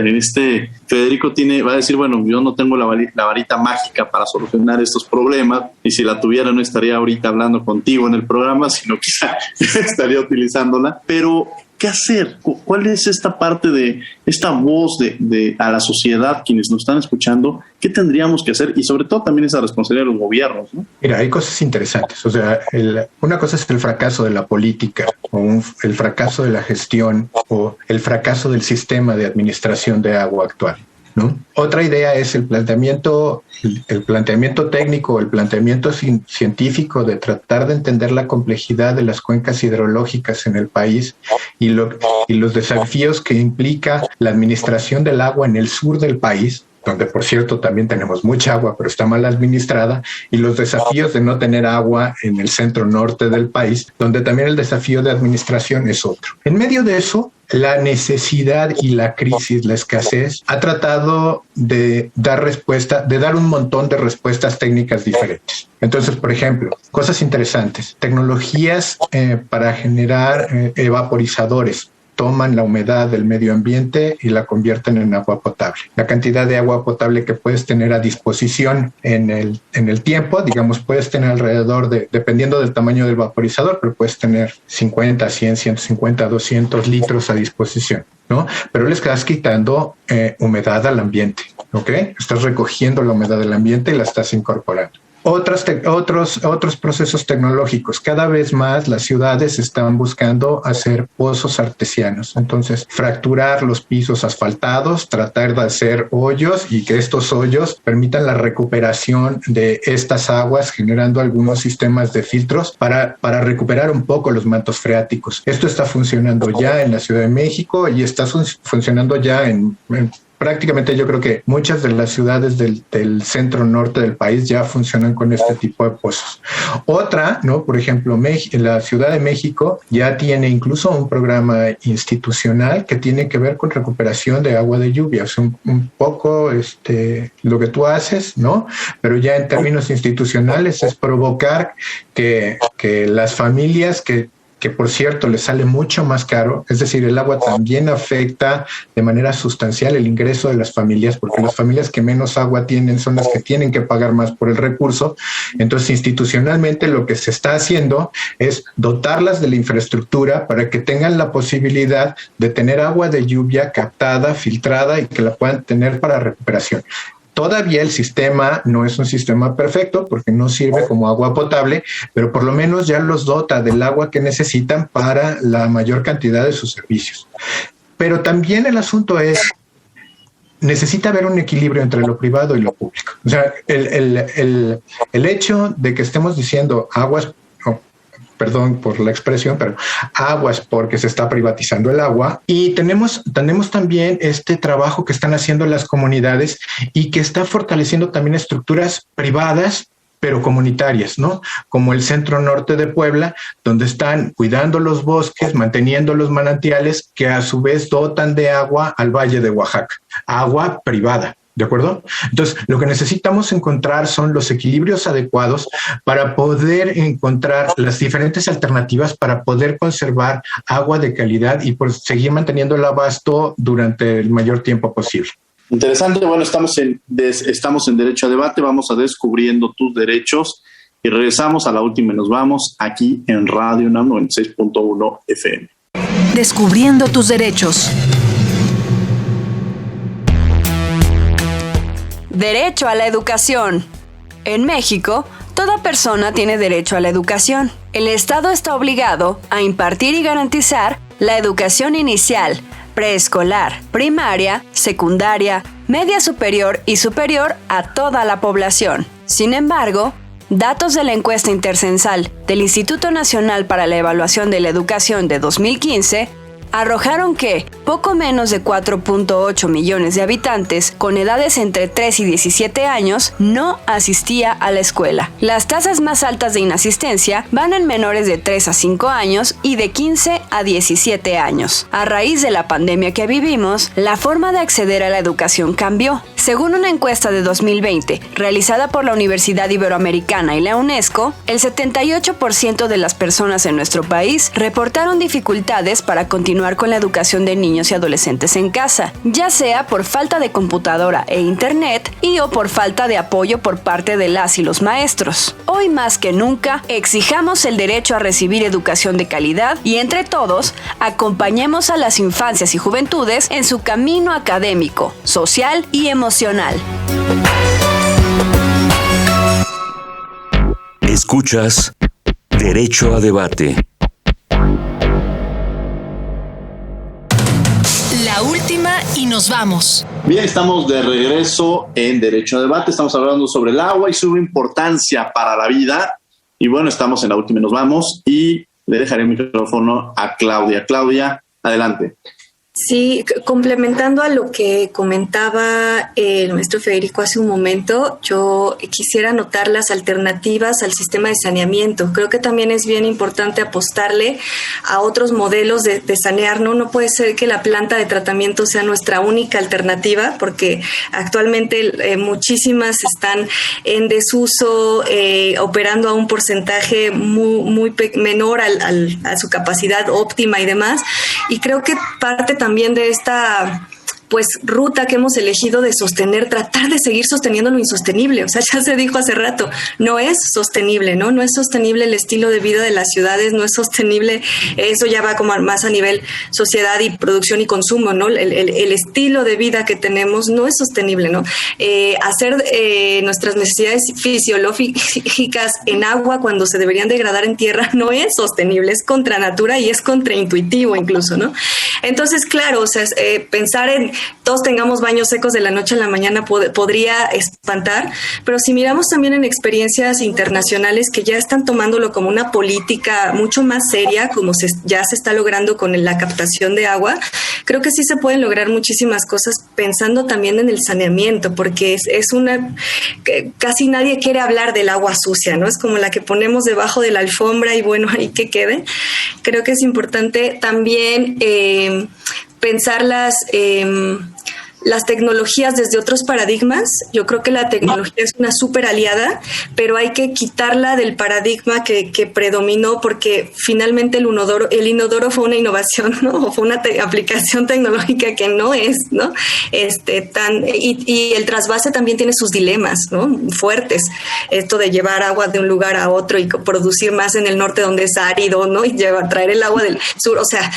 Federico va a decir, bueno, yo no tengo la varita mágica para solucionar estos problemas y si la tuviera no estaría ahorita hablando contigo en el programa, sino quizá estaría utilizándola. Pero ¿qué hacer? ¿Cuál es esta parte de esta voz de a la sociedad, quienes nos están escuchando? ¿Qué tendríamos que hacer? Y sobre todo también esa responsabilidad de los gobiernos, ¿no? Mira, hay cosas interesantes. O sea, una cosa es el fracaso de la política o el fracaso de la gestión o el fracaso del sistema de administración de agua actual, ¿no? Otra idea es el planteamiento técnico, el planteamiento científico de tratar de entender la complejidad de las cuencas hidrológicas en el país y los desafíos que implica la administración del agua en el sur del país, donde por cierto también tenemos mucha agua, pero está mal administrada, y los desafíos de no tener agua en el centro norte del país, donde también el desafío de administración es otro. En medio de eso, la necesidad y la crisis, la escasez, ha tratado de dar un montón de respuestas técnicas diferentes. Entonces, por ejemplo, cosas interesantes, tecnologías para generar evaporizadores. Toman la humedad del medio ambiente y la convierten en agua potable. La cantidad de agua potable que puedes tener a disposición en el tiempo, digamos, puedes tener alrededor dependiendo del tamaño del vaporizador, pero puedes tener 50, 100, 150, 200 litros a disposición, ¿no? Pero le estás quitando humedad al ambiente, ¿ok? Estás recogiendo la humedad del ambiente y la estás incorporando. Otros procesos tecnológicos. Cada vez más las ciudades están buscando hacer pozos artesianos. Entonces, fracturar los pisos asfaltados, tratar de hacer hoyos y que estos hoyos permitan la recuperación de estas aguas, generando algunos sistemas de filtros para recuperar un poco los mantos freáticos. Esto está funcionando ya en la Ciudad de México y está funcionando ya en prácticamente yo creo que muchas de las ciudades del centro norte del país ya funcionan con este tipo de pozos. Otra, ¿no? Por ejemplo, la Ciudad de México ya tiene incluso un programa institucional que tiene que ver con recuperación de agua de lluvia. O sea, un poco lo que tú haces, ¿no? Pero ya en términos institucionales es provocar que las familias que por cierto les sale mucho más caro, es decir, el agua también afecta de manera sustancial el ingreso de las familias, porque las familias que menos agua tienen son las que tienen que pagar más por el recurso. Entonces, institucionalmente lo que se está haciendo es dotarlas de la infraestructura para que tengan la posibilidad de tener agua de lluvia captada, filtrada y que la puedan tener para recuperación. Todavía el sistema no es un sistema perfecto porque no sirve como agua potable, pero por lo menos ya los dota del agua que necesitan para la mayor cantidad de sus servicios. Pero también el asunto es, necesita haber un equilibrio entre lo privado y lo público. O sea, el hecho de que estemos diciendo aguas, perdón por la expresión, pero aguas porque se está privatizando el agua, y tenemos también este trabajo que están haciendo las comunidades y que está fortaleciendo también estructuras privadas pero comunitarias, ¿no? Como el Centro Norte de Puebla, donde están cuidando los bosques, manteniendo los manantiales que a su vez dotan de agua al Valle de Oaxaca, agua privada. ¿De acuerdo? Entonces, lo que necesitamos encontrar son los equilibrios adecuados para poder encontrar las diferentes alternativas para poder conservar agua de calidad y por seguir manteniendo el abasto durante el mayor tiempo posible. Interesante. Bueno, estamos en Derecho a Debate. Vamos a Descubriendo tus Derechos y regresamos a la última y nos vamos aquí en Radio UNAM 96.1 FM. Descubriendo tus derechos. Derecho a la educación. En México, toda persona tiene derecho a la educación. El Estado está obligado a impartir y garantizar la educación inicial, preescolar, primaria, secundaria, media superior y superior a toda la población. Sin embargo, datos de la encuesta intercensal del Instituto Nacional para la Evaluación de la Educación de 2015 arrojaron que poco menos de 4.8 millones de habitantes con edades entre 3 y 17 años no asistía a la escuela. Las tasas más altas de inasistencia van en menores de 3 a 5 años y de 15 a 17 años. A raíz de la pandemia que vivimos, la forma de acceder a la educación cambió. Según una encuesta de 2020 realizada por la Universidad Iberoamericana y la UNESCO, el 78% de las personas en nuestro país reportaron dificultades para continuar con la educación de niños y adolescentes en casa, ya sea por falta de computadora e internet y o por falta de apoyo por parte de las y los maestros. Hoy más que nunca, exijamos el derecho a recibir educación de calidad y entre todos, acompañemos a las infancias y juventudes en su camino académico, social y emocional. Escuchas Derecho a Debate. La última y nos vamos. Bien, estamos de regreso en Derecho a Debate. Estamos hablando sobre el agua y su importancia para la vida. Y bueno, estamos en la última y nos vamos. Y le dejaré el micrófono a Claudia. Claudia, adelante. Sí, complementando a lo que comentaba el maestro Federico hace un momento, yo quisiera anotar las alternativas al sistema de saneamiento. Creo que también es bien importante apostarle a otros modelos de sanear, ¿no? No puede ser que la planta de tratamiento sea nuestra única alternativa, porque actualmente muchísimas están en desuso, operando a un porcentaje muy menor a su capacidad óptima y demás. Y creo que parte también de esta ruta que hemos elegido de tratar de seguir sosteniendo lo insostenible. O sea, ya se dijo hace rato, no es sostenible, ¿no? No es sostenible el estilo de vida de las ciudades, no es sostenible, eso ya va como más a nivel sociedad y producción y consumo, ¿no? El estilo de vida que tenemos no es sostenible, ¿no? Hacer nuestras necesidades fisiológicas en agua cuando se deberían degradar en tierra no es sostenible, es contra natura y es contraintuitivo incluso, ¿no? Entonces, claro, o sea, pensar en todos tengamos baños secos de la noche a la mañana podría espantar, pero si miramos también en experiencias internacionales que ya están tomándolo como una política mucho más seria, como ya se está logrando con la captación de agua, creo que sí se pueden lograr muchísimas cosas pensando también en el saneamiento, porque casi nadie quiere hablar del agua sucia, ¿no? Es como la que ponemos debajo de la alfombra y bueno, ahí que quede. Creo que es importante también pensar las tecnologías desde otros paradigmas. Yo creo que la tecnología es una súper aliada, pero hay que quitarla del paradigma que predominó, porque finalmente el inodoro fue una innovación, ¿no? O fue una aplicación tecnológica que no es, ¿no? Y el trasvase también tiene sus dilemas, ¿no? Fuertes. Esto de llevar agua de un lugar a otro y producir más en el norte donde es árido, ¿no? Y traer el agua del sur. O sea,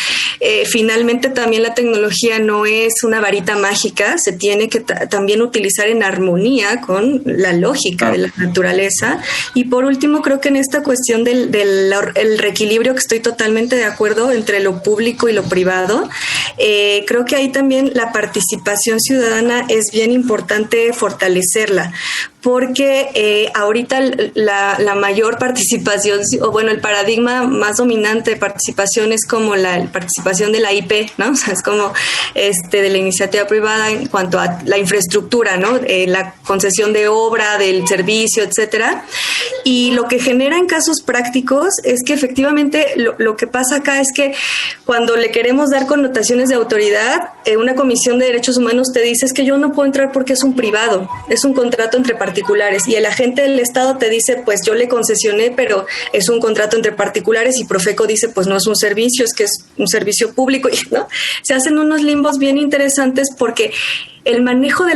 finalmente también la tecnología no es una varita mágica lógica se tiene que también utilizar en armonía con la lógica de la naturaleza. Y por último, creo que en esta cuestión del reequilibrio, que estoy totalmente de acuerdo entre lo público y lo privado, creo que ahí también la participación ciudadana es bien importante fortalecerla, porque ahorita la mayor participación, o bueno, el paradigma más dominante de participación es como la participación de la IP, ¿no? O sea, es como de la iniciativa privada en cuanto a la infraestructura, ¿no? La concesión de obra, del servicio, etcétera. Y lo que genera en casos prácticos es que efectivamente lo que pasa acá es que cuando le queremos dar connotaciones de autoridad, una comisión de derechos humanos te dice es que yo no puedo entrar porque es un privado, es un contrato entre particulares, y el agente del Estado te dice pues yo le concesioné, pero es un contrato entre particulares, y Profeco dice pues no es un servicio, es que es un servicio público, ¿no? Se hacen unos limbos bien interesantes porque el manejo de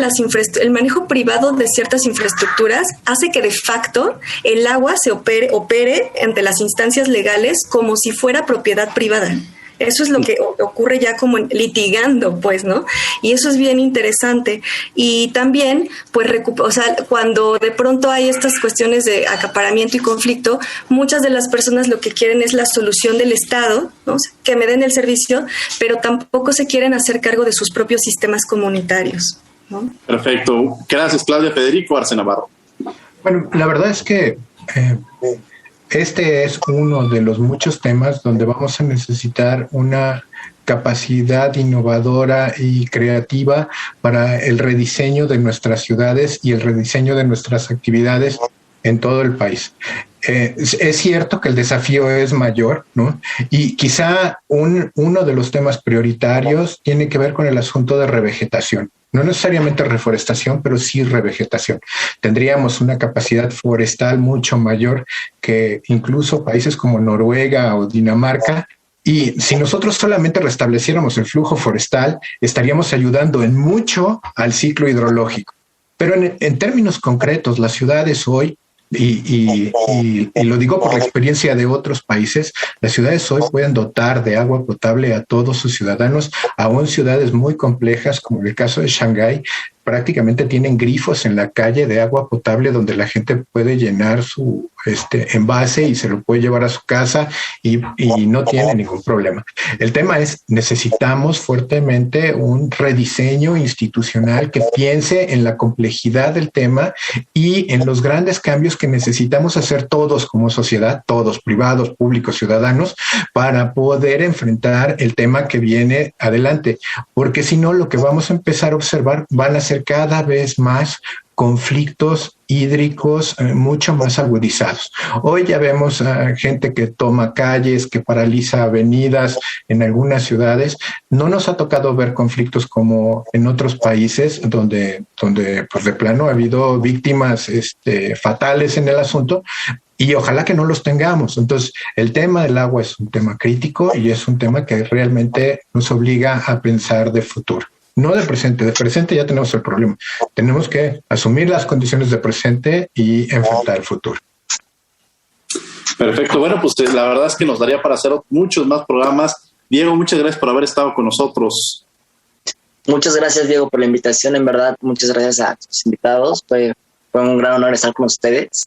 el manejo privado de ciertas infraestructuras hace que de facto el agua se opere ante las instancias legales como si fuera propiedad privada. Eso es lo que ocurre ya como litigando, pues, ¿no? Y eso es bien interesante. Y también, pues, cuando de pronto hay estas cuestiones de acaparamiento y conflicto, muchas de las personas lo que quieren es la solución del Estado, ¿no? O sea, que me den el servicio, pero tampoco se quieren hacer cargo de sus propios sistemas comunitarios, ¿no? Perfecto. Gracias, Claudia. Federico Arce Navarro. Bueno, la verdad es que este es uno de los muchos temas donde vamos a necesitar una capacidad innovadora y creativa para el rediseño de nuestras ciudades y el rediseño de nuestras actividades en todo el país. Es cierto que el desafío es mayor, ¿no? Y quizá uno de los temas prioritarios tiene que ver con el asunto de revegetación. No necesariamente reforestación, pero sí revegetación. Tendríamos una capacidad forestal mucho mayor que incluso países como Noruega o Dinamarca. Y si nosotros solamente restableciéramos el flujo forestal, estaríamos ayudando en mucho al ciclo hidrológico. Pero en términos concretos, las ciudades hoy, y lo digo por la experiencia de otros países, las ciudades hoy pueden dotar de agua potable a todos sus ciudadanos, aún ciudades muy complejas como el caso de Shanghái. Prácticamente tienen grifos en la calle de agua potable donde la gente puede llenar su envase y se lo puede llevar a su casa y no tiene ningún problema. El tema es, necesitamos fuertemente un rediseño institucional que piense en la complejidad del tema y en los grandes cambios que necesitamos hacer todos como sociedad, todos, privados, públicos, ciudadanos, para poder enfrentar el tema que viene adelante. Porque si no, lo que vamos a empezar a observar van a ser cada vez más conflictos hídricos mucho más agudizados. Hoy ya vemos a gente que toma calles, que paraliza avenidas en algunas ciudades. No nos ha tocado ver conflictos como en otros países donde pues de plano ha habido víctimas fatales en el asunto, y ojalá que no los tengamos. Entonces, el tema del agua es un tema crítico y es un tema que realmente nos obliga a pensar de futuro. No de presente ya tenemos el problema. Tenemos que asumir las condiciones de presente y enfrentar el futuro. Perfecto. Bueno, pues la verdad es que nos daría para hacer muchos más programas. Diego, muchas gracias por haber estado con nosotros. Muchas gracias, Diego, por la invitación. En verdad, muchas gracias a tus invitados. Fue un gran honor estar con ustedes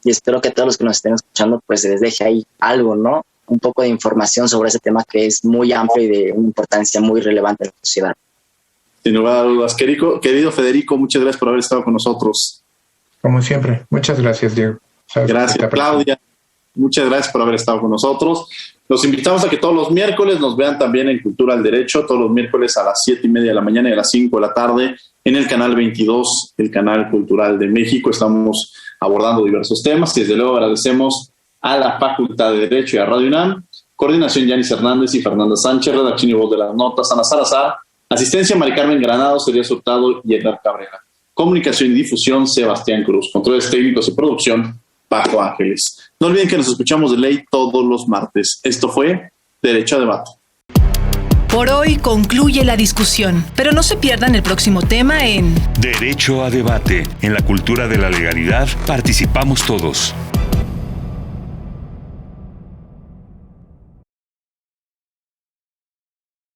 y espero que todos los que nos estén escuchando pues les deje ahí algo, ¿no? Un poco de información sobre ese tema que es muy amplio y de una importancia muy relevante en la sociedad. Sin lugar a dudas. Querido Federico, muchas gracias por haber estado con nosotros. Como siempre. Muchas gracias, Diego. Gracias, Claudia. Muchas gracias por haber estado con nosotros. Los invitamos a que todos los miércoles nos vean también en Cultura al Derecho, todos los miércoles a las 7:30 de la mañana y a las 5 de la tarde en el canal 22, el canal cultural de México. Estamos abordando diversos temas y desde luego agradecemos a la Facultad de Derecho y a Radio UNAM. Coordinación, Yanis Hernández y Fernanda Sánchez. Redacción y voz de las notas, Ana Salazar. Asistencia, Mari Carmen Granados, Elías Hurtado y Edgar Cabrera. Comunicación y difusión, Sebastián Cruz. Controles técnicos y producción, Paco Ángeles. No olviden que nos escuchamos de ley todos los martes. Esto fue Derecho a Debate. Por hoy concluye la discusión, pero no se pierdan el próximo tema en Derecho a Debate. En la cultura de la legalidad participamos todos.